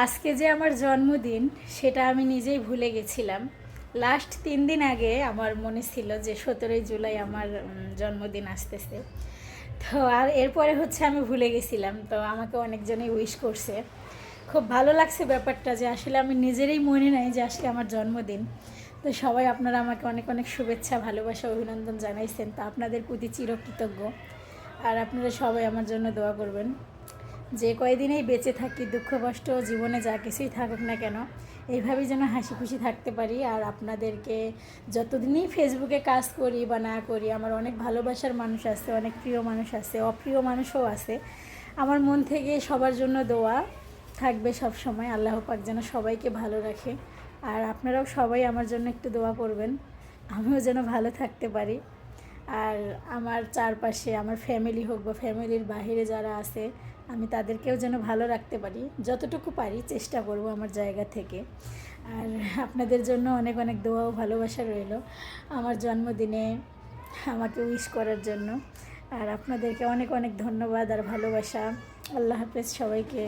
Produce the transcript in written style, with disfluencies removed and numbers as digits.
আজকে যে আমার জন্মদিন সেটা আমি নিজেই ভুলে গেছিলাম। লাস্ট 3 দিন আগে আমার মনে ছিল যে 17ই জুলাই আমার জন্মদিন আসতেছে। তো আর এরপরে হচ্ছে আমি ভুলে গেছিলাম, তো আমাকে অনেকজনই উইশ করছে। খুব ভালো লাগছে ব্যাপারটা যে আসলে আমি নিজেরই মনে নাই যে আজকে আমার জন্মদিন। তো সবাই আপনারা আমাকে অনেক অনেক শুভেচ্ছা, ভালোবাসা, অভিনন্দন জানাইছেন, তো আপনাদের প্রতি চিরকৃতজ্ঞ। আর আপনারা সবাই আমার জন্য দোয়া করবেন। যে কয়দিনেই বেঁচে থাকি, দুঃখ কষ্ট জীবনে যা কিছুই থাকুক না কেন, এইভাবেই যেন হাসি খুশি থাকতে পারি। আর আপনাদেরকে যতদিনই ফেসবুকে কাজ করি বা না করি, আমার অনেক ভালোবাসার মানুষ আছে, অনেক প্রিয় মানুষ আছে, অপ্রিয় মানুষও আছে। আমার মন থেকে সবার জন্য দোয়া থাকবে সব সময়। আল্লাহ পাক যেন সবাইকে ভালো রাখে। আর আপনারাও সবাই আমার জন্য একটু দোয়া করবেন, আমিও যেন ভালো থাকতে পারি। আর আমার চারপাশে আমার ফ্যামিলি হোক বা ফ্যামিলির বাইরে যারা আছে, আমি তাদেরকেও যেন ভালো রাখতে পারি, যতটুকু পারি চেষ্টা করব আমার জায়গা থেকে। আর আপনাদের জন্য অনেক অনেক দোয়া ও ভালোবাসা রইল আমার জন্মদিনে আমাকে উইশ করার জন্য। আর আপনাদেরকে অনেক অনেক ধন্যবাদ আর ভালোবাসা। আল্লাহ হাফেজ সবাইকে।